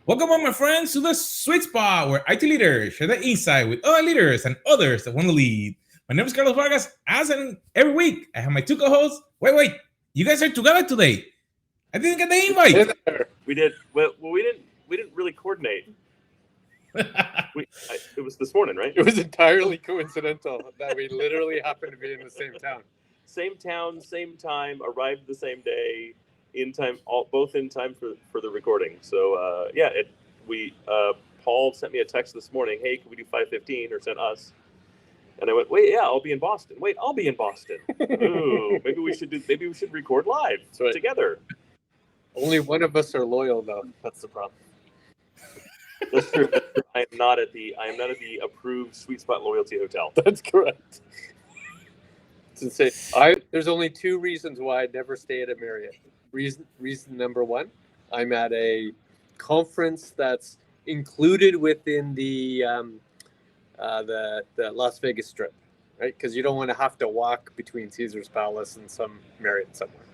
Welcome on, my friends, to the sweet spot where IT leaders share the insight with other leaders and others that want to lead. My name is Carlos Vargas. As in every week, I have my two co-hosts. Wait, you guys are together today. I didn't get the invite. We did. Well, we didn't really coordinate. It was this morning, right? It was entirely coincidental that we literally happened to be in the same town. Same town, same time. Arrived the same day, in time. Both in time for the recording. So Paul sent me a text this morning. Hey, can we do 5:15? Or sent us. And I went, wait, yeah, I'll be in Boston. Wait, I'll be in Boston. Ooh, maybe we should record live together. Only one of us are loyal, though. That's the problem. That's true. I am not at the approved Sweet Spot Loyalty Hotel. That's correct. To say, there's only two reasons why I never stay at a Marriott. Reason number one, I'm at a conference that's included within the Las Vegas Strip, right? Because you don't want to have to walk between Caesar's Palace and some Marriott somewhere.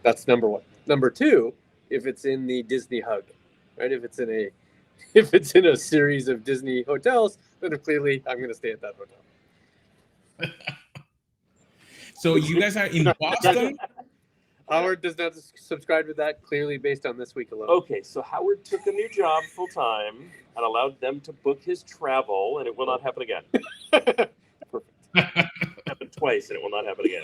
That's number one. Number two, if it's in the Disney Hug, right? If it's in a series of Disney hotels, then clearly I'm going to stay at that hotel. So you guys are in Boston? Howard does not subscribe to that, clearly based on this week alone. Okay, so Howard took a new job full time and allowed them to book his travel, and it will not happen again. Perfect. Happened twice, and it will not happen again.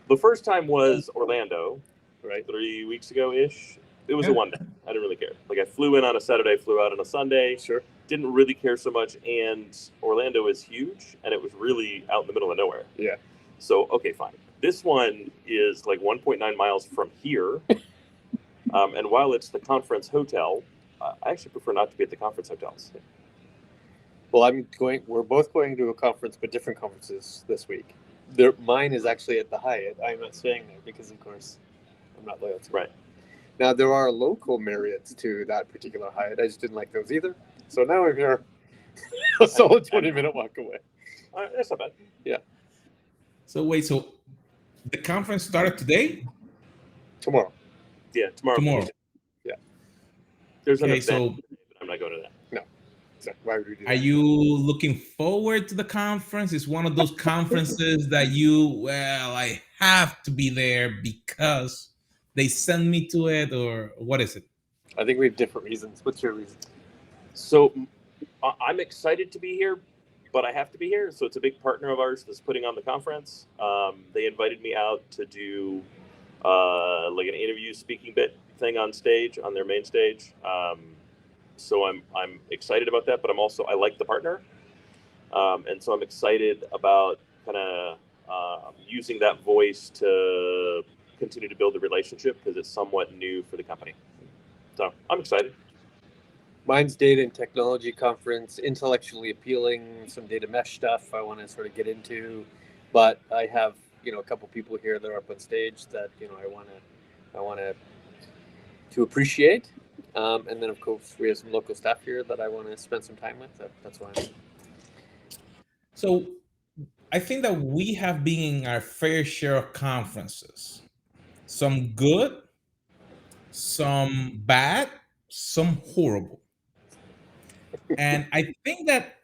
The first time was Orlando, right? 3 weeks ago-ish. It was a one day. I didn't really care. Like, I flew in on a Saturday, flew out on a Sunday. Sure. Didn't really care so much, and Orlando is huge, and it was really out in the middle of nowhere. Yeah. So, okay, fine. This one is like 1.9 miles from here. And while it's the conference hotel, I actually prefer not to be at the conference hotels. Well, we're both going to a conference, but different conferences this week. Mine is actually at the Hyatt. I'm not staying there because, of course, I'm not loyal to it. Right. Now, there are local Marriotts to that particular Hyatt. I just didn't like those either. So now I'm here a solid 20-minute walk away. That's not bad. Yeah. So the conference started today? Tomorrow. Yeah, tomorrow. Yeah. There's an event, but I'm not going to that. No. So why would we do that? Are you looking forward to the conference? It's one of those conferences that I have to be there because they send me to it, or what is it? I think we have different reasons. What's your reason? So I'm excited to be here, but I have to be here. So it's a big partner of ours that's putting on the conference. They invited me out to do like an interview speaking bit thing on stage, on their main stage. So I'm excited about that, but I like the partner. And so I'm excited about kind of using that voice to continue to build the relationship because it's somewhat new for the company. So I'm excited. Mine's data and technology conference, intellectually appealing, some data mesh stuff I want to sort of get into, but I have a couple people here that are up on stage that I want to appreciate, and then of course we have some local staff here that I want to spend some time with. That's why I'm here. So I think that we have been in our fair share of conferences. Some good, some bad, some horrible. And I think that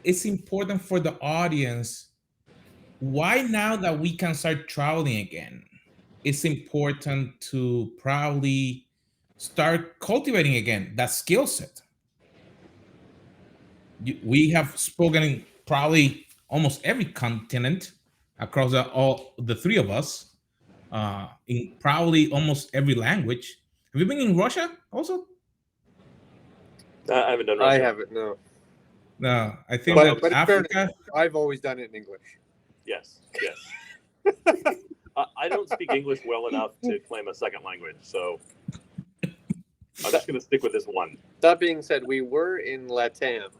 it's important for the audience. Why now that we can start traveling again, it's important to probably start cultivating again that skill set. We have spoken in probably almost every continent across all the three of us, in probably almost every language. Have you been in Russia also? I haven't done Russia. I haven't, no. No, I think but Africa. Fairness, I've always done it in English. Yes. I don't speak English well enough to claim a second language, so I'm just going to stick with this one. That being said, we were in LATAM.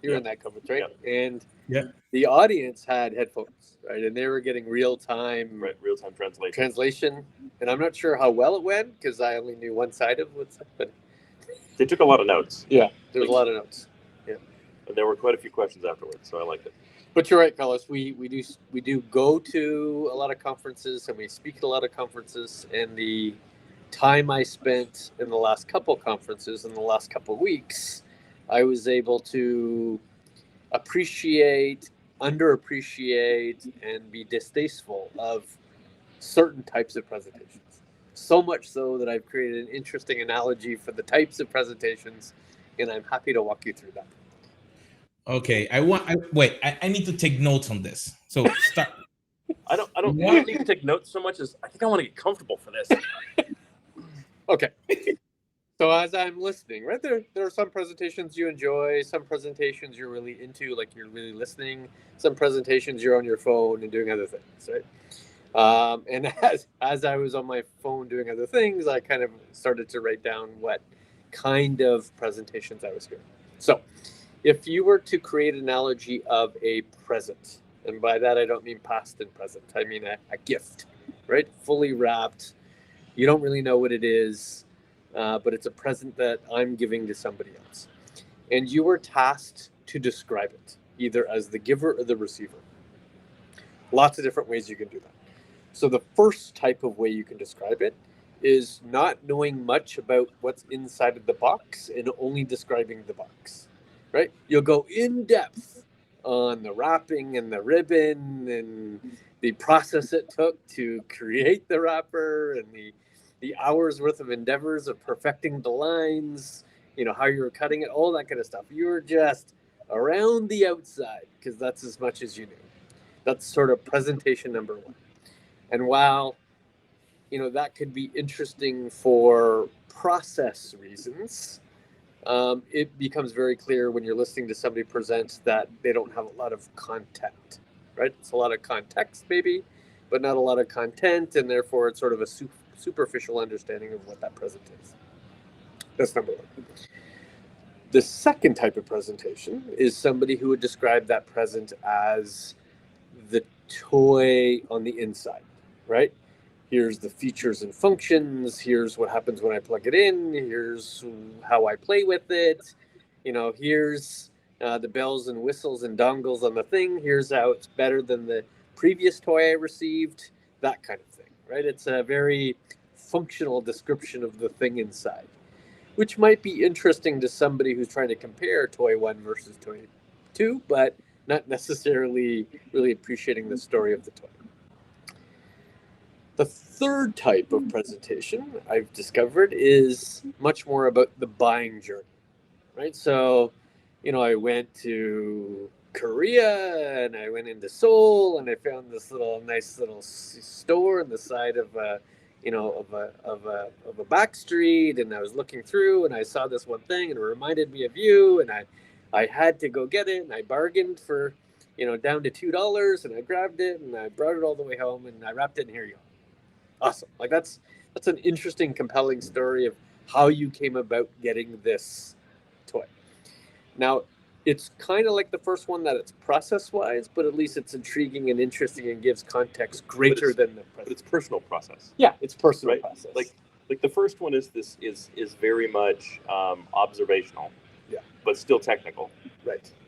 You were in that conference, right? Yep. And the audience had headphones, right? And they were getting real-time translation. And I'm not sure how well it went because I only knew one side of what's happening. They took a lot of notes. Yeah, there was a lot of notes. Yeah, and there were quite a few questions afterwards, so I liked it. But you're right, Carlos. We do go to a lot of conferences and we speak at a lot of conferences, and the time I spent in the last couple conferences in the last couple weeks, I was able to appreciate, underappreciate, and be distasteful of certain types of presentations. So much so that I've created an interesting analogy for the types of presentations, and I'm happy to walk you through that. Okay, I need to take notes on this. So start. I don't need to take notes so much as I think I want to get comfortable for this. Okay. So as I'm listening, right, there are some presentations you enjoy, some presentations you're really into, like you're really listening, some presentations you're on your phone and doing other things, right? And as I was on my phone doing other things, I kind of started to write down what kind of presentations I was hearing. So if you were to create an analogy of a present, and by that I don't mean past and present, I mean a gift, right? Fully wrapped. You don't really know what it is, but it's a present that I'm giving to somebody else. And you were tasked to describe it, either as the giver or the receiver. Lots of different ways you can do that. So the first type of way you can describe it is not knowing much about what's inside of the box and only describing the box, right? You'll go in depth on the wrapping and the ribbon and the process it took to create the wrapper and the hours worth of endeavors of perfecting the lines, how you were cutting it, all that kind of stuff. You were just around the outside because that's as much as you knew. That's sort of presentation number one. And while, that could be interesting for process reasons, it becomes very clear when you're listening to somebody present that they don't have a lot of content, right? It's a lot of context, maybe, but not a lot of content, and therefore it's sort of a superficial understanding of what that present is. That's number one. The second type of presentation is somebody who would describe that present as the toy on the inside, right? Here's the features and functions. Here's what happens when I plug it in. Here's how I play with it. Here's the bells and whistles and dongles on the thing. Here's how it's better than the previous toy I received. That kind of thing, right? It's a very functional description of the thing inside, which might be interesting to somebody who's trying to compare toy 1 versus toy 2, but not necessarily really appreciating the story of the toy. The third type of presentation I've discovered is much more about the buying journey, right? So, I went to Korea and I went into Seoul and I found this nice little store on the side of a back street, and I was looking through and I saw this one thing and it reminded me of you, and I had to go get it, and I bargained for down to $2, and I grabbed it and I brought it all the way home and I wrapped it, and here you go. Awesome. Like that's an interesting, compelling story of how you came about getting this toy. Now, it's kind of like the first one that it's process-wise, but at least it's intriguing and interesting and gives context greater than the present. But it's personal process. Yeah, it's personal right? process. Like the first one is very much observational, yeah, but still technical.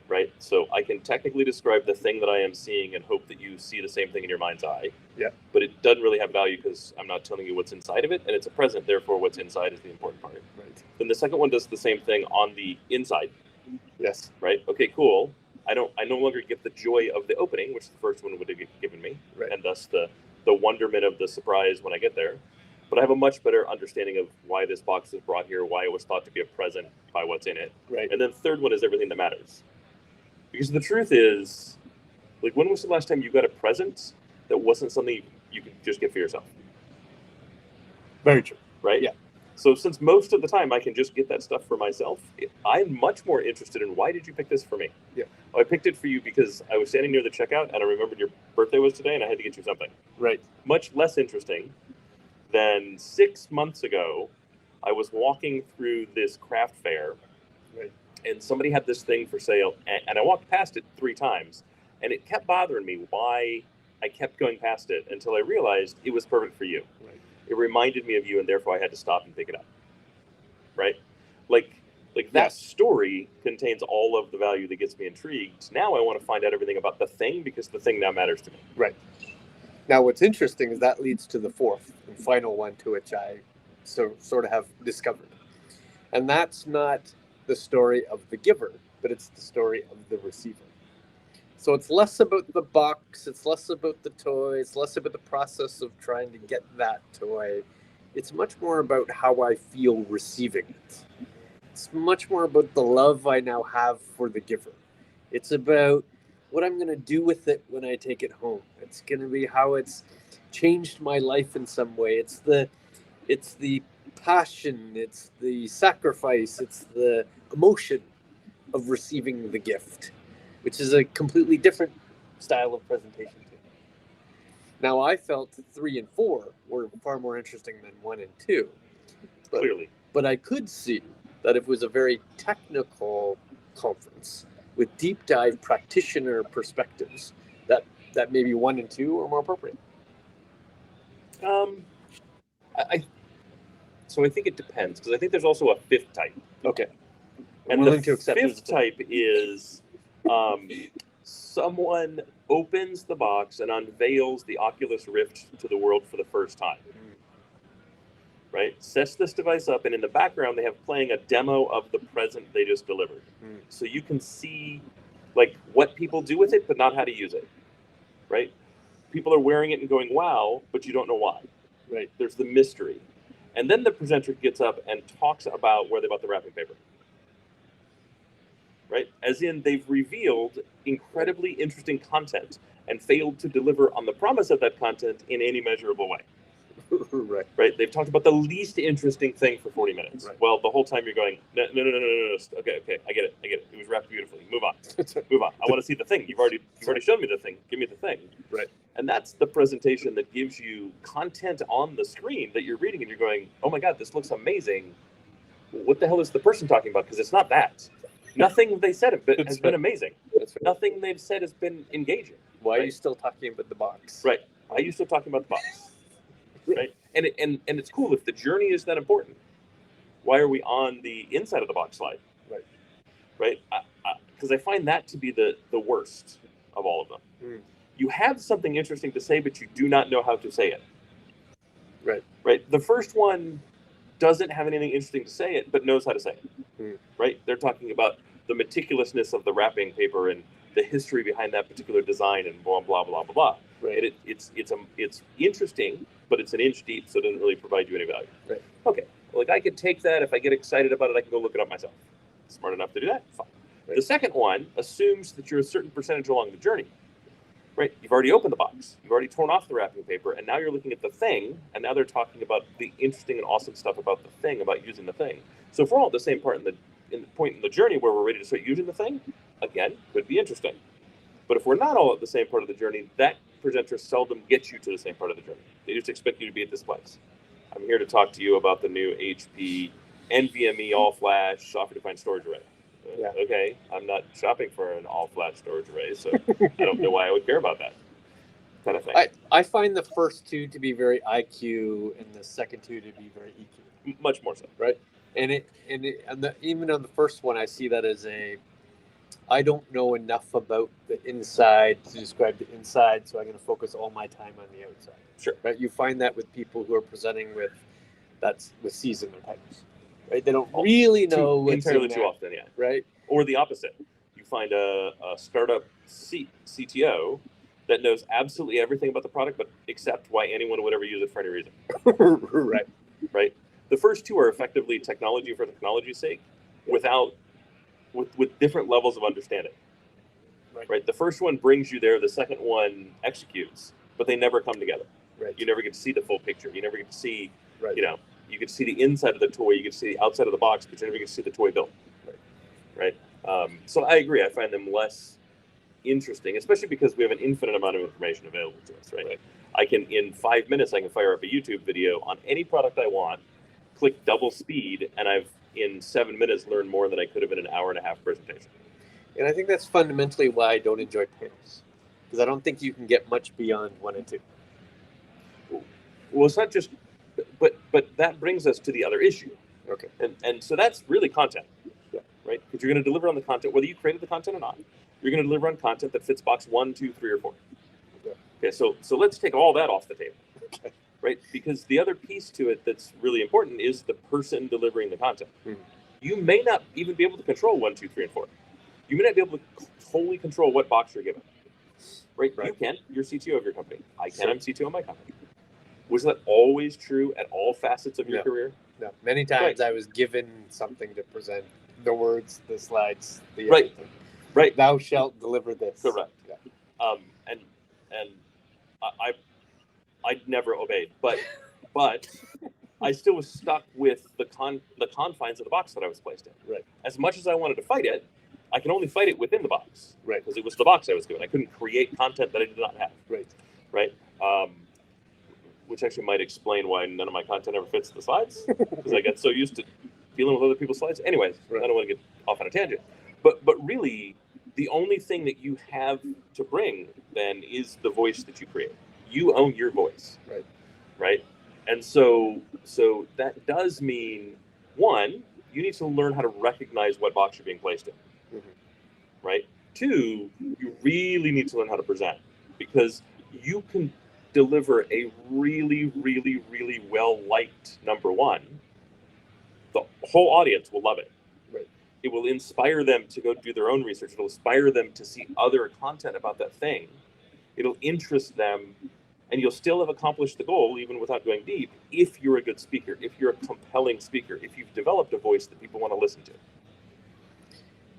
Right. So I can technically describe the thing that I am seeing and hope that you see the same thing in your mind's eye. Yeah. But it doesn't really have value because I'm not telling you what's inside of it, and it's a present. Therefore, what's inside is the important part. Right. Then the second one does the same thing on the inside. Yes. Right. Okay. Cool. I no longer get the joy of the opening, which the first one would have given me, right, and thus the wonderment of the surprise when I get there. But I have a much better understanding of why this box is brought here, why it was thought to be a present by what's in it. Right. And then the third one is everything that matters. Because the truth is, like, when was the last time you got a present that wasn't something you could just get for yourself? Very true. Right? Yeah. So since most of the time I can just get that stuff for myself, I'm much more interested in why did you pick this for me? Yeah. I picked it for you because I was standing near the checkout and I remembered your birthday was today and I had to get you something. Right. Much less interesting than 6 months ago, I was walking through this craft fair. Right. And somebody had this thing for sale, and I walked past it 3 times, and it kept bothering me why I kept going past it until I realized it was perfect for you. Right. It reminded me of you, and therefore I had to stop and pick it up. Right? Like that story contains all of the value that gets me intrigued. Now I want to find out everything about the thing because the thing now matters to me. Right. Now what's interesting is that leads to the fourth and final one to which I sort of have discovered. And that's not the story of the giver, but it's the story of the receiver. So it's less about the box, it's less about the toy, it's less about the process of trying to get that toy. It's much more about how I feel receiving it. It's much more about the love I now have for the giver. It's about what I'm going to do with it when I take it home. It's going to be how it's changed my life in some way. It's the passion, it's the sacrifice, it's the emotion of receiving the gift, which is a completely different style of presentation too. Now, I felt 3 and 4 were far more interesting than 1 and 2. Clearly. But I could see that if it was a very technical conference with deep dive practitioner perspectives, that maybe 1 and 2 are more appropriate. So I think it depends, because I think there's also a fifth type. Okay. And the fifth type is someone opens the box and unveils the Oculus Rift to the world for the first time. Right? Sets this device up, and in the background they have playing a demo of the present they just delivered. So you can see like what people do with it, but not how to use it. Right? People are wearing it and going, wow, but you don't know why. Right. There's the mystery. And then the presenter gets up and talks about where they bought the wrapping paper. Right? As in, they've revealed incredibly interesting content and failed to deliver on the promise of that content in any measurable way. Right. Right? They've talked about the least interesting thing for 40 minutes. Right. Well, the whole time you're going, no. Okay, I get it. It was wrapped beautifully. Move on. I want to see the thing. You've already shown me the thing. Give me the thing. Right. And that's the presentation that gives you content on the screen that you're reading and you're going, oh my God, this looks amazing. What the hell is the person talking about? Because it's not that. Nothing they said has been amazing. Nothing they've said has been engaging. Why are you still talking about the box? Right. Why are you still talking about the box? Right. And it's cool if the journey is that important. Why are we on the inside of the box slide? Right. Right. Because I find that to be the worst of all of them. You have something interesting to say, but you do not know how to say it. Right. Right. The first one doesn't have anything interesting to say it, but knows how to say it. Right. They're talking about the meticulousness of the wrapping paper and the history behind that particular design and blah blah blah blah blah. Right. It's interesting, but it's an inch deep, so it doesn't really provide you any value. Right. Okay. Well, like I could take that. If I get excited about it, I can go look it up myself. Smart enough to do that? Fine. Right. The second one assumes that you're a certain percentage along the journey. Right. You've already opened the box. You've already torn off the wrapping paper, and now you're looking at the thing, and now they're talking about the interesting and awesome stuff about the thing, about using the thing. So if we're all at the same point in the journey where we're ready to start using the thing, again, could be interesting. But if we're not all at the same part of the journey, that presenter seldom gets you to the same part of the journey. They just expect you to be at this place. I'm here to talk to you about the new HP NVMe all-flash software-defined storage array. Yeah. Okay, I'm not shopping for an all-flash storage array, so I don't know why I would care about that kind of thing. I find the first two to be very IQ and the second two to be very EQ. Much more so. Right. Even on the first one, I see that as I don't know enough about the inside to describe the inside, so I'm going to focus all my time on the outside. Sure. Right. You find that with people who are presenting with C's in their titles. Right. They don't really know what's entirely too often, yeah. Right. Or the opposite. You find a startup CTO that knows absolutely everything about the product, but except why anyone would ever use it for any reason. Right. Right. The first two are effectively technology for technology's sake, with different levels of understanding. Right. The first one brings you there. The second one executes, but they never come together. Right. You never get to see the full picture. You never get to see, right. You get to see the inside of the toy. You get to see the outside of the box, but you never get to see the toy built. Right. So I agree. I find them less interesting, especially because we have an infinite amount of information available to us. Right. I can, in 5 minutes, I can fire up a YouTube video on any product I want, click double speed, and I've in 7 minutes learned more than I could have in an hour and a half presentation. And I think that's fundamentally why I don't enjoy panels, because I don't think you can get much beyond 1 and 2. Well, it's not just, but that brings us to the other issue. Okay. And so that's really content. Yeah. Right? Because you're going to deliver on the content, whether you created the content or not. You're going to deliver on content that fits box 1, 2, 3, or 4. Yeah. Okay. So let's take all that off the table. Okay. right? Because the other piece to it that's really important is the person delivering the content. Mhm. You may not even be able to control 1, 2, 3, and 4. You may not be able to totally control what box you're given, right? Right. You can. You're CTO of your company. I can. Sure. I'm CTO of my company. Was that always true at all facets of your No. career? No. Many times I was given something to present, the words, the slides, the Right. everything. Right. Thou shalt deliver this. Correct. Yeah. And I never obeyed, but I still was stuck with the confines of the box that I was placed in. Right. As much as I wanted to fight it, I can only fight it within the box. Right. Because it was the box I was given. I couldn't create content that I did not have. Right. Right. Which actually might explain why none of my content ever fits the slides, because I get so used to dealing with other people's slides. Anyways, Right. I don't want to get off on a tangent. But really, the only thing that you have to bring then is the voice that you create. You own your voice. Right. Right. And so that does mean, one, you need to learn how to recognize what box you're being placed in. Mhm. Right. Two, you really need to learn how to present, because you can deliver a really, really, really well-liked number one. The whole audience will love it. Right. It will inspire them to go do their own research. It'll inspire them to see other content about that thing. It'll interest them, and you'll still have accomplished the goal even without going deep if you're a good speaker, if you're a compelling speaker, if you've developed a voice that people want to listen to.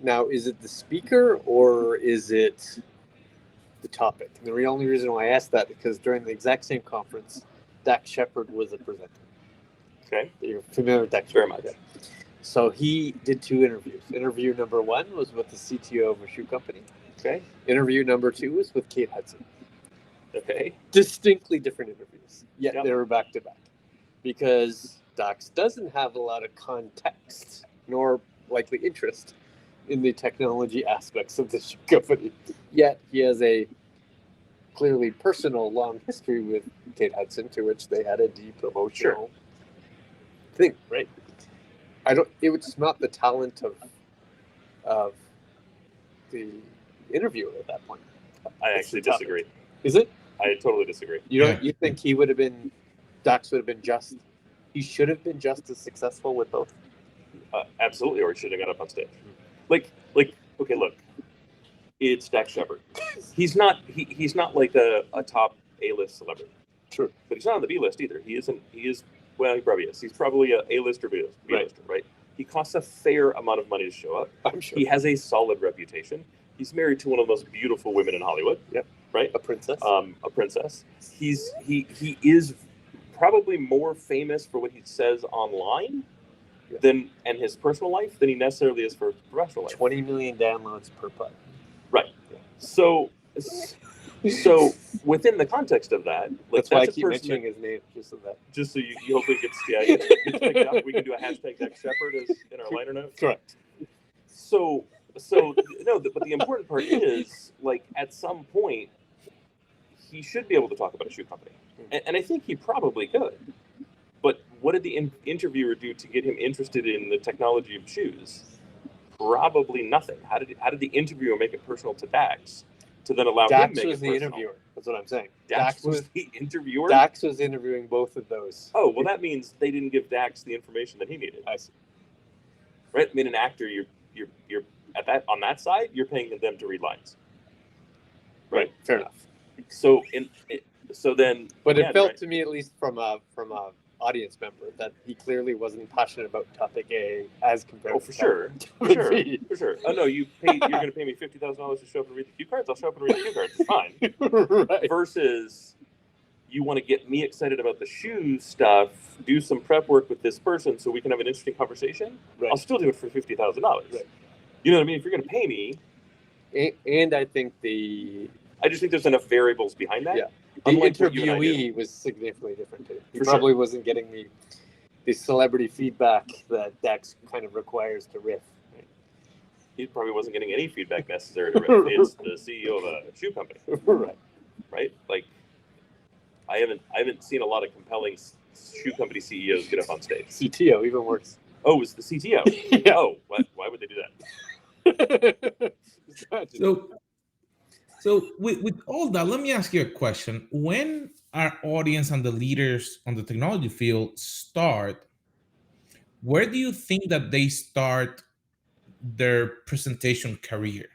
Now, is it the speaker or is it the topic? And the only reason why I asked that is because during the exact same conference, Dax Shepard was a presenter. Okay. You're familiar with Dax? Very much. So he did 2 interviews. Interview number 1 was with the CTO of a shoe company. Okay. Interview number 2 was with Kate Hudson. Okay. Distinctly different interviews, yet Yep. they were back to back. Because Dax doesn't have a lot of context, nor likely interest in the technology aspects of the shoe company. Yet he has a clearly personal long history with Kate Hudson, to which they had a deep emotional thing, right? It was not the talent of the interviewer at that point. I It's actually the topic. disagree. Is it? I totally disagree. You think he would have been, Dax would have been he should have been just as successful with both? Absolutely, or he should have got up on stage. Like, okay, look, it's Dax Shepard. He's not like a top A-list celebrity. True. But he's not on the B-list either. He is, well, he probably is. He's probably a A-list or B-lister, right? He costs a fair amount of money to show up. I'm sure. He has a solid reputation. He's married to one of the most beautiful women in Hollywood. Yep. Right? A princess. A princess. He is probably more famous for what he says online and his personal life than he necessarily is for his professional life. 20 million downloads per pod. Right. So within the context of that, That's why I a keep person mentioning his name, just so that. just so you hopefully gets picked up. We can do a hashtag Dax Shepard in our liner notes. Correct. So no, but the important part is, like, at some point he should be able to talk about a shoe company, and I think he probably could. But what did the interviewer do to get him interested in the technology of shoes? Probably nothing. How did the interviewer make it personal to Dax to then allow him to Dax make was it the personal? interviewer. That's what I'm saying. Dax was the interviewer? Dax was interviewing both of those. Oh, well, that means they didn't give Dax the information that he needed. I see. Right? I mean, an actor, you're on that side, you're paying them to read lines. Right? Fair enough. So then. But again, it felt right? to me, at least from a audience member, that he clearly wasn't passionate about topic A as compared Oh, to for sure. topic For B. sure. Oh, no, you're going to pay me $50,000 to show up and read the cue cards? I'll show up and read the cue cards. It's fine. Right. Versus you want to get me excited about the shoe stuff, do some prep work with this person so we can have an interesting conversation. Right. I'll still do it for $50,000. Right. You know what I mean? If you're going to pay me, And I think I just think there's enough variables behind that. Yeah. The Unlike what you and I do. interviewee was significantly different too. He For probably wasn't getting the celebrity feedback that Dax kind of requires to riff. Right? He probably wasn't getting any feedback necessary to riff. It's the CEO of a shoe company, Right. right? Like, I haven't seen a lot of compelling shoe company CEOs get up on stage. CTO, even worse. Oh, it was the CTO. Yeah. Oh, why would they do that? So So with all that, let me ask you a question. When our audience and the leaders on the technology field start, where do you think that they start their presentation career?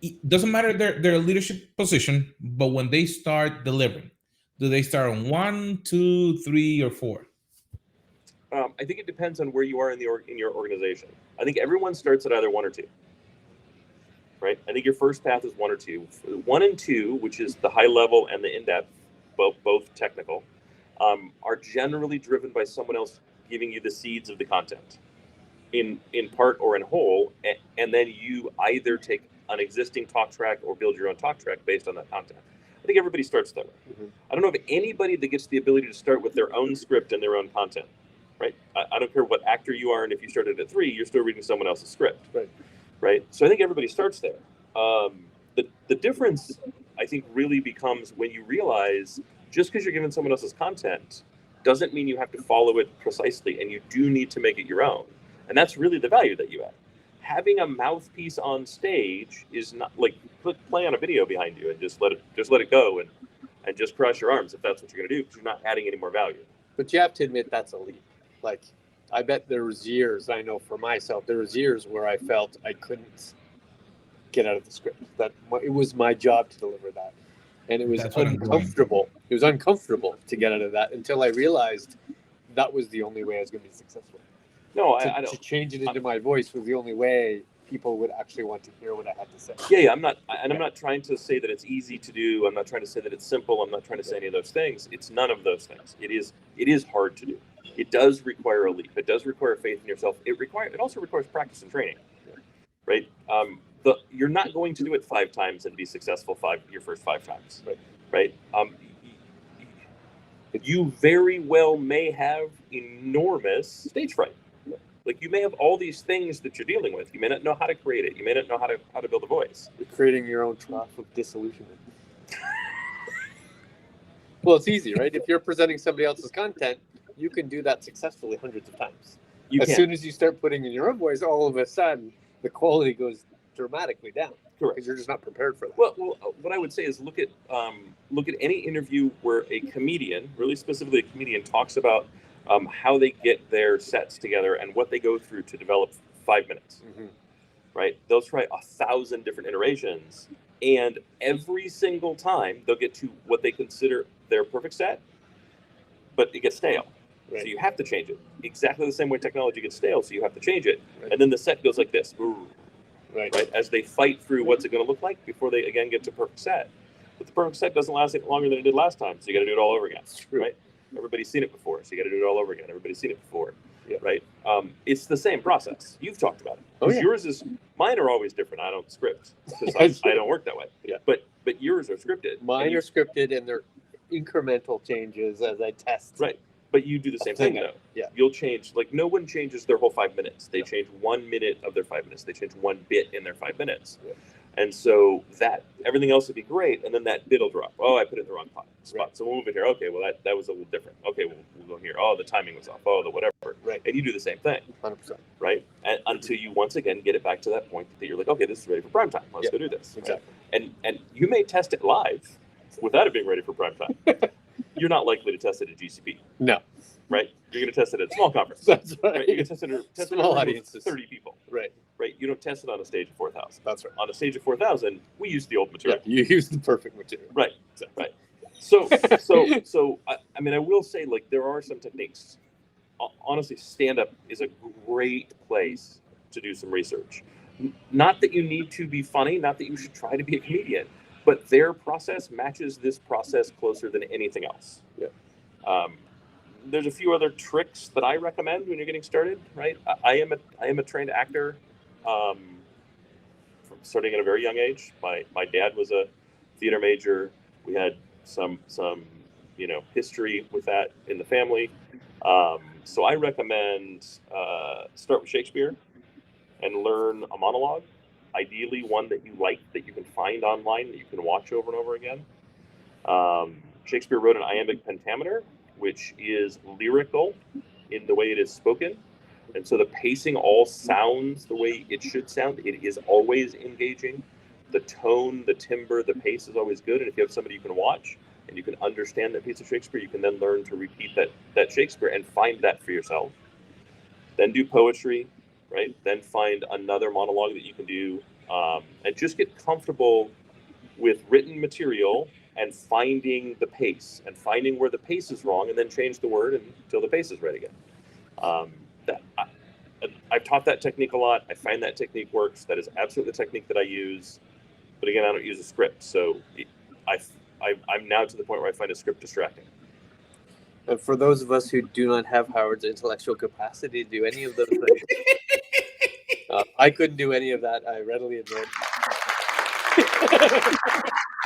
It doesn't matter their leadership position, but when they start delivering, do they start on one, two, three, or four? I think it depends on where you are in in your organization. I think everyone starts at either one or two, right? I think your first path is one or two. One and two, which is the high level and the in depth, both technical, are generally driven by someone else giving you the seeds of the content, in part or in whole, and then you either take an existing talk track or build your own talk track based on that content. I think everybody starts that way. Mm-hmm. I don't know of anybody that gets the ability to start with their own script and their own content, right? I don't care what actor you are, and if you started at 3, you're still reading someone else's script, right? So I think everybody starts there. The difference, I think, really becomes when you realize just because you're giving someone else's content doesn't mean you have to follow it precisely, and you do need to make it your own. And that's really the value that you add. Having a mouthpiece on stage is not like play on a video behind you and just let it go and just cross your arms if that's what you're going to do, because you're not adding any more value. But you have to admit that's a leap. Like, I bet there was years, I know for myself, there was years where I felt I couldn't get out of the script. That it was my job to deliver that. And it was uncomfortable. It was uncomfortable to get out of that until I realized that was the only way I was going to be successful. No, I don't. To change it into my voice was the only way people would actually want to hear what I had to say. Yeah, I'm not trying to say that it's easy to do. I'm not trying to say that it's simple. I'm not trying to say any of those things. It's none of those things. It is hard to do. It does require a leap. It does require faith in yourself. It also requires practice and training, right? You're not going to do it 5 times and be successful your first 5 times, right? You very well may have enormous stage fright. Like, you may have all these things that you're dealing with. You may not know how to create it. You may not know how to build a voice. You're creating your own trough of disillusionment. Well, it's easy, right? If you're presenting somebody else's content, you can do that successfully hundreds of times. As soon as you start putting in your own voice, all of a sudden the quality goes dramatically down. Correct. Because you're just not prepared for that. Well, what I would say is look at any interview where a comedian, really specifically a comedian, talks about how they get their sets together and what they go through to develop 5 minutes. Mm-hmm. Right? They'll try 1,000 different iterations, and every single time they'll get to what they consider their perfect set, but it gets stale. Right. So you have to change it. Exactly the same way technology gets stale, so you have to change it. Right. And then the set goes like this. Right. As they fight through what's it going to look like before they again get to perfect set. But the perfect set doesn't last any longer than it did last time, so you got to do it all over again. Right? Everybody's seen it before, so you got to do it all over again. Everybody's seen it before. Yeah. Right? It's the same process. You've talked about it. Because mine are always different. I don't script because I don't work that way. Yeah. But yours are scripted. Mine are scripted, and they're incremental changes as I test. Right. But you do the same thing, though. Yeah. You'll change, like, no one changes their whole 5 minutes. They change 1 minute of their 5 minutes. They change 1 bit in their 5 minutes. Yeah. And so that everything else would be great, and then that bit will drop. Oh, I put it in the wrong spot. Right. So we'll move it here. Okay, well, that was a little different. Okay, we'll go here. Oh, the timing was off. Oh, the whatever. Right. And you do the same thing. 100%. Right? And until you once again get it back to that point that you're like, okay, this is ready for prime time. Let's go do this. Exactly. Right? And you may test it live without it being ready for prime time. You're not likely to test it at GCP. No. Right? You're going to test it at a small conference. That's right. You're going to test it small audiences. 30 people. Right. Right? You don't test it on a stage of 4,000. That's right. On a stage of 4,000, we use the old material. Yeah, you use the perfect material. Right. Right. So I mean, I will say, like, there are some techniques. Honestly, stand-up is a great place to do some research. Not that you need to be funny, not that you should try to be a comedian, but their process matches this process closer than anything else. Yeah. There's a few other tricks that I recommend when you're getting started. Right. I am a trained actor, from starting at a very young age. My dad was a theater major. We had some history with that in the family. So I recommend start with Shakespeare and learn a monologue. Ideally, one that you like, that you can find online, that you can watch over and over again. Shakespeare wrote an iambic pentameter, which is lyrical in the way it is spoken. And so the pacing all sounds the way it should sound. It is always engaging. the tone, the timbre, the pace is always good. And if you have somebody you can watch and you can understand that piece of Shakespeare, you can then learn to repeat that Shakespeare and find that for yourself. Then do poetry, right? Then find another monologue that you can do, and just get comfortable with written material and finding the pace and finding where the pace is wrong, and then change the word until the pace is right again. I've taught that technique a lot. I find that technique works. That is absolutely the technique that I use. But again, I don't use a script, so I'm now to the point where I find a script distracting. And for those of us who do not have Howard's intellectual capacity to do any of those things, I couldn't do any of that, I readily admit.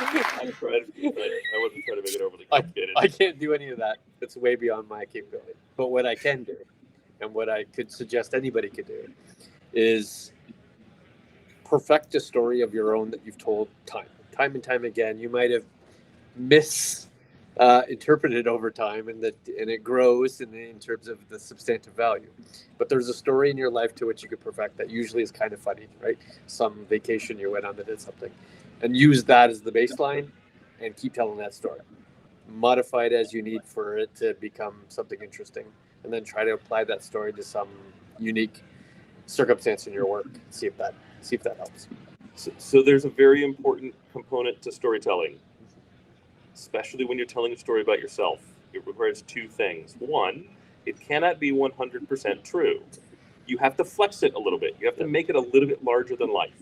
I wasn't trying to make it overly complicated. I can't do any of that. It's way beyond my capability. But what I can do, and what I could suggest anybody could do, is perfect a story of your own that you've told time and time again. You might have interpreted over time, and it grows in terms of the substantive value. But there's a story in your life to which you could perfect that usually is kind of funny, right? Some vacation you went on that did something, and use that as the baseline and keep telling that story. Modify it as you need for it to become something interesting, and then try to apply that story to some unique circumstance in your work. See if that helps. So there's a very important component to storytelling, especially when you're telling a story about yourself. It requires two things. One, it cannot be 100% true. You have to flex it a little bit. You have to make it a little bit larger than life.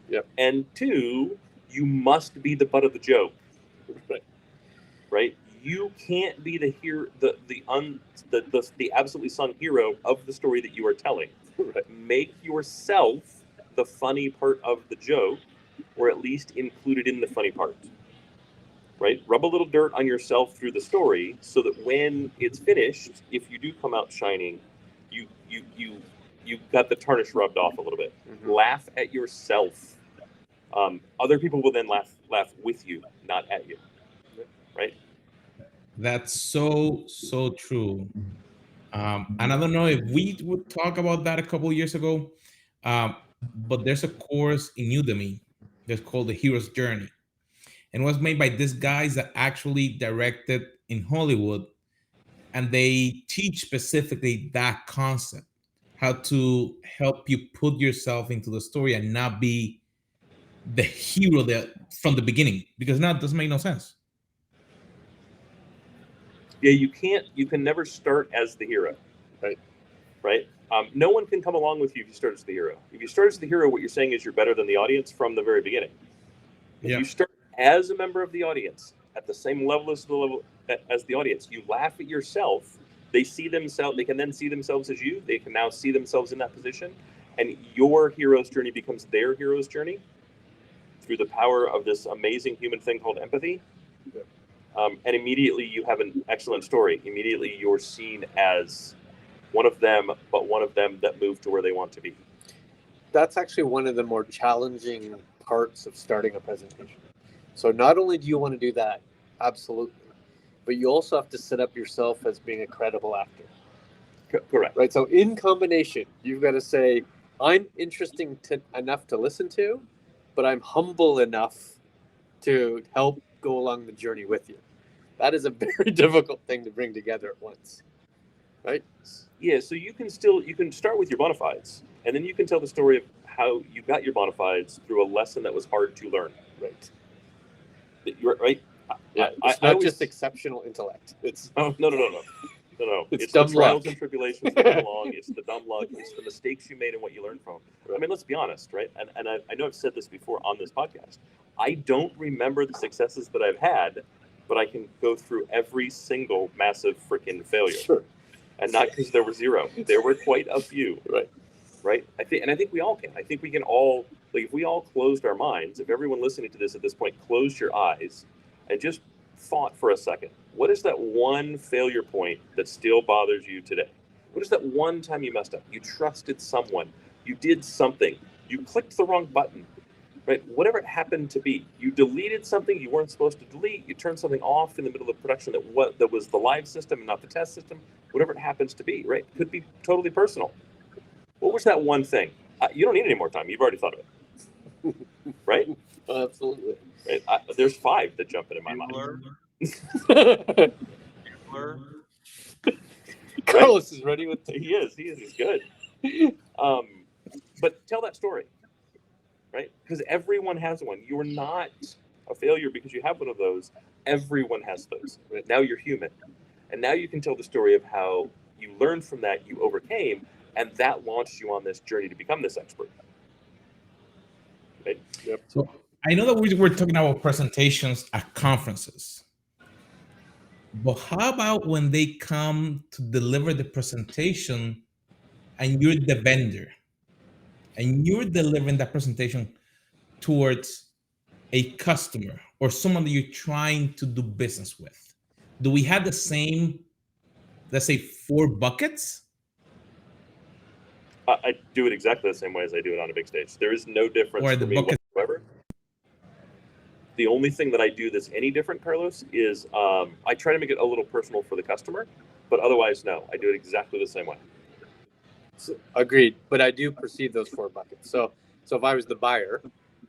Yep. And two, you must be the butt of the joke. Right? You can't be the absolutely sung hero of the story that you are telling. Right? Make yourself the funny part of the joke, or at least included in the funny part. Right? Rub a little dirt on yourself through the story, so that when it's finished, if you do come out shining, you got the tarnish rubbed off a little bit. Mm-hmm. Laugh at yourself. Other people will then laugh with you, not at you. Right? That's so true. And I don't know if we would talk about that a couple of years ago, but there's a course in Udemy that's called The Hero's Journey. And it was made by these guys that actually directed in Hollywood. And they teach specifically that concept, how to help you put yourself into the story and not be the hero from the beginning, because now it doesn't make no sense. Yeah, you can never start as the hero. Right? No one can come along with you if you start as the hero. If you start as the hero, what you're saying is you're better than the audience from the very beginning. If you start as a member of the audience at the same level as the audience, you laugh at yourself. They can then see themselves as you. They can now see themselves in that position, and your hero's journey becomes their hero's journey through the power of this amazing human thing called empathy. And immediately you have an excellent story. Immediately you're seen as one of them, but one of them that moved to where they want to be. That's actually one of the more challenging parts of starting a presentation. So not only do you want to do that, absolutely, but you also have to set up yourself as being a credible actor. Correct. Right. So in combination, you've got to say, I'm interesting enough to listen to, but I'm humble enough to help go along the journey with you. That is a very difficult thing to bring together at once. Right? Yeah, so you can start with your bona fides, and then you can tell the story of how you got your bona fides through a lesson that was hard to learn. Right. You're right. Yeah, it's not just exceptional intellect. It's no. It's dumb the trials luck. and tribulations that come along. It's the dumb luck. It's the mistakes you made and what you learned from. Right. I mean, let's be honest, right? And I know I've said this before on this podcast. I don't remember the successes that I've had, but I can go through every single massive freaking failure. Sure. And not because there were zero. There were quite a few. Right. I think we all can. I think we can all, like, if we all closed our minds, if everyone listening to this at this point closed your eyes and just thought for a second, what is that one failure point that still bothers you today? What is that one time you messed up? You trusted someone. You did something. You clicked the wrong button. Right? Whatever it happened to be. You deleted something you weren't supposed to delete. You turned something off in the middle of production that was the live system and not the test system. Whatever it happens to be, right? It could be totally personal. What was that one thing? You don't need any more time. You've already thought of it. Right? Oh, absolutely. Right? There's 5 that jump into my mind. Carlos is ready with He is. He's good. But tell that story, right? Because everyone has one. You're not a failure because you have one of those. Everyone has those. Right? Now you're human, and now you can tell the story of how you learned from that, you overcame, and that launched you on this journey to become this expert. Right? Yep. So I know that we were talking about presentations at conferences, but how about when they come to deliver the presentation and you're the vendor and you're delivering that presentation towards a customer or someone that you're trying to do business with? Do we have the same, let's say, 4 buckets? I do it exactly the same way as I do it on a big stage. There is no difference Or for the me bucket? whatsoever. The only thing that I do that's any different, Carlos, is I try to make it a little personal for the customer, but otherwise, no, I do it exactly the same way. So, agreed, but I do perceive those 4 buckets. So if I was the buyer,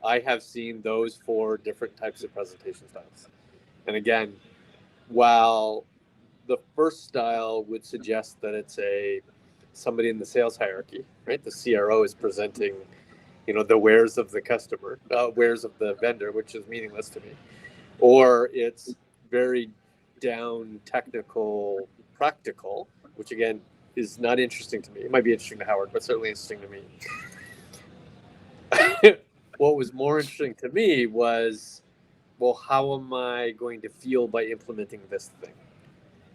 I have seen those 4 different types of presentation styles. And again, while the first style would suggest that it's somebody in the sales hierarchy, right? The CRO is presenting, the wares of the customer, wares of the vendor, which is meaningless to me, or it's very down technical, practical, which again is not interesting to me. It might be interesting to Howard, but certainly interesting to me. What was more interesting to me was, well, how am I going to feel by implementing this thing?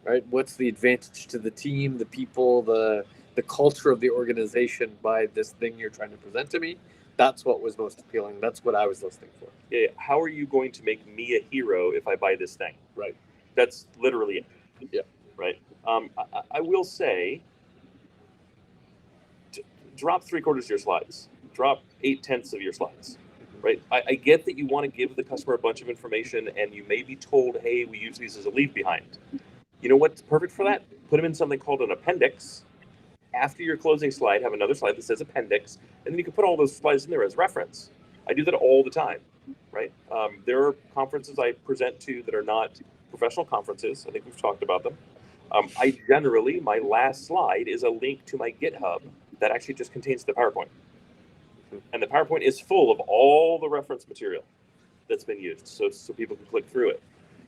Right? What's the advantage to the team, the people, the culture of the organization by this thing you're trying to present to me? That's what was most appealing. That's what I was listening for. Yeah, how are you going to make me a hero if I buy this thing? Right. That's literally it. Yeah. Right. I will say, drop 3/4 of your slides. Drop 8/10 of your slides. Right. I get that you want to give the customer a bunch of information, and you may be told, "Hey, we use these as a leave behind." You know what's perfect for that? Put them in something called an appendix. After your closing slide, have another slide that says appendix, and then you can put all those slides in there as reference. I do that all the time, right? There are conferences I present to that are not professional conferences. I think we've talked about them. My last slide is a link to my GitHub that actually just contains the PowerPoint. And the PowerPoint is full of all the reference material that's been used, so people can click through it.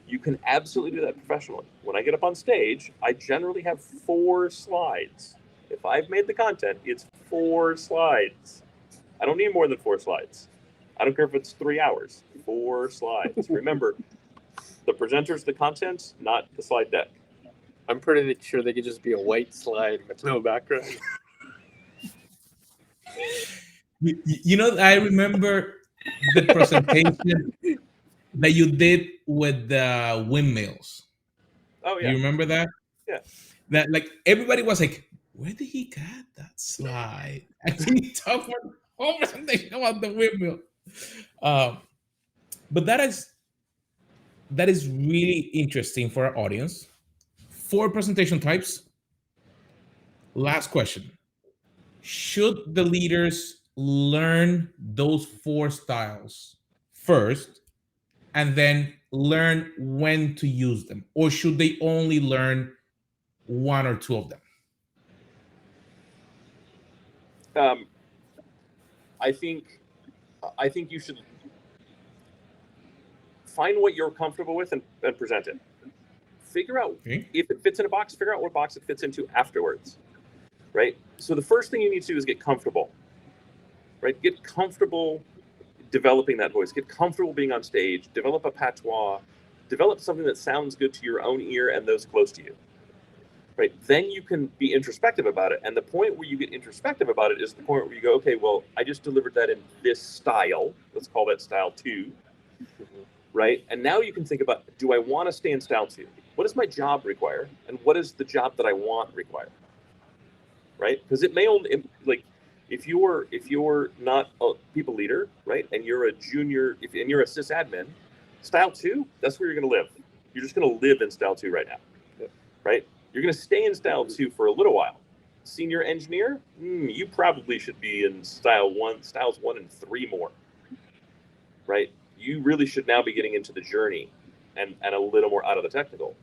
You can absolutely do that professionally. When I get up on stage, I generally have 4 slides. If I've made the content, it's 4 slides. I don't need more than 4 slides. I don't care if it's 3 hours. 4 slides. Remember, the presenter's the content, not the slide deck. I'm pretty sure they could just be a white slide with no background. I remember the presentation that you did with the windmills. Oh, Do yeah. you remember that? Yeah. That like everybody was like, where did he get that slide? And he talked for the whole presentation about the windmill. But that is really interesting for our audience. 4 presentation types. Last question. Should the leaders learn those 4 styles first and then learn when to use them? Or should they only learn 1 or 2 of them? I think you should find what you're comfortable with and present it. Figure out if it fits in a box, figure out what box it fits into afterwards, right? So the first thing you need to do is get comfortable, right? Get comfortable developing that voice. Get comfortable being on stage. Develop a patois. Develop something that sounds good to your own ear and those close to you, right? Then you can be introspective about it. And the point where you get introspective about it is the point where you go, okay, well, I just delivered that in this style. Let's call that style 2. Right? And now you can think about, do I want to stay in style 2? What does my job require? And what does the job that I want require? Right? Because it may only, like, if you're not a people leader, right, and you're a junior, and you're a sysadmin, style 2, that's where you're going to live. You're just going to live in style 2 right now, right? You're going to stay in style 2 for a little while. Senior engineer, you probably should be in styles 1 and 3 more. right? You really should now be getting into the journey and a little more out of the technical.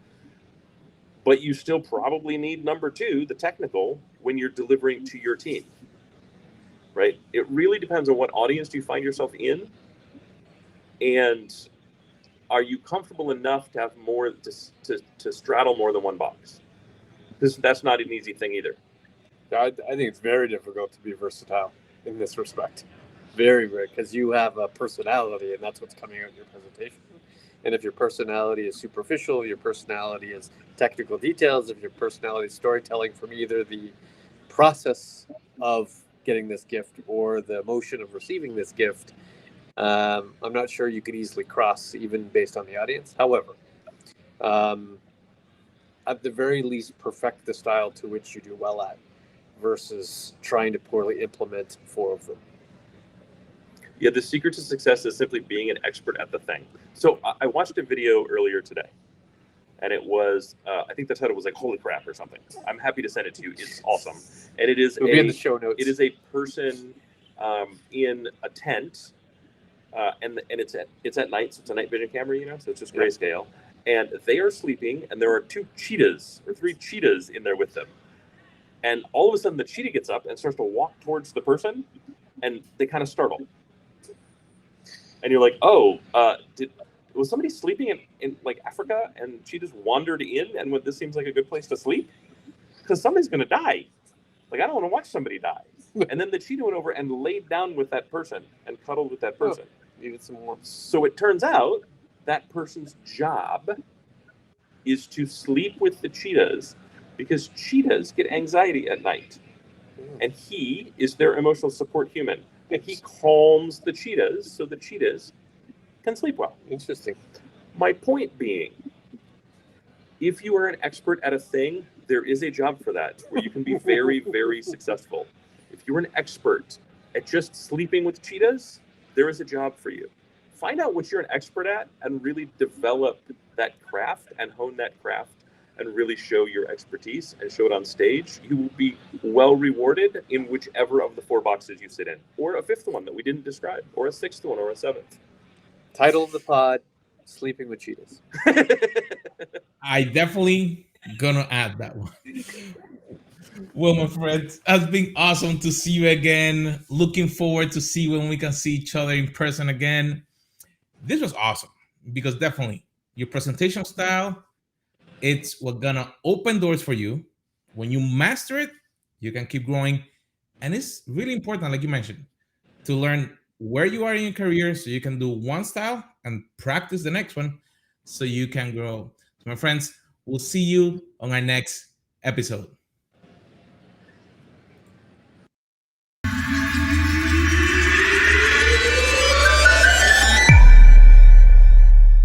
But you still probably need number two, the technical, when you're delivering to your team, right? It really depends on what audience you find yourself in, and are you comfortable enough to have more to straddle more than one box? Because that's not an easy thing either. I think it's very difficult to be versatile in this respect. Very, very, because you have a personality, and that's what's coming out in your presentation. And if your personality is superficial, your personality is technical details, if your personality is storytelling from either the process of getting this gift or the emotion of receiving this gift, I'm not sure you could easily cross even based on the audience. However, at the very least, perfect the style to which you do well at versus trying to poorly implement four of them. Yeah, the secret to success is simply being an expert at the thing. So I watched a video earlier today, and it was, I think the title was like "Holy crap" or something. I'm happy to send it to you. It's awesome, and It'll be in the show notes. It is a person in a tent, and it's at night, so it's a night vision camera, so it's just grayscale, and they are sleeping, and there are two cheetahs or three cheetahs in there with them, and all of a sudden the cheetah gets up and starts to walk towards the person, and they kind of startle. And you're like, oh, was somebody sleeping in like Africa and she just wandered in and this seems like a good place to sleep? Because somebody's going to die. Like, I don't want to watch somebody die. And then the cheetah went over and laid down with that person and cuddled with that person. Needed some warmth. So it turns out that person's job is to sleep with the cheetahs because cheetahs get anxiety at night. And he is their emotional support human. And he calms the cheetahs so the cheetahs can sleep well. Interesting. My point being, if you are an expert at a thing, there is a job for that where you can be very, very successful. If you're an expert at just sleeping with cheetahs, there is a job for you. Find out what you're an expert at and really develop that craft and hone that craft and really show your expertise and show it on stage. You will be well rewarded in whichever of the four boxes you sit in, or a fifth one that we didn't describe, or a sixth one, or a seventh. Title of the pod, Sleeping with Cheetahs. I definitely gonna add that one. Well, my friends, it's been awesome to see you again. Looking forward to see when we can see each other in person again. This was awesome because definitely your presentation style, it's what gonna open doors for you. When you master it, you can keep growing. And it's really important, like you mentioned, to learn where you are in your career so you can do one style and practice the next one so you can grow. So my friends, we'll see you on our next episode.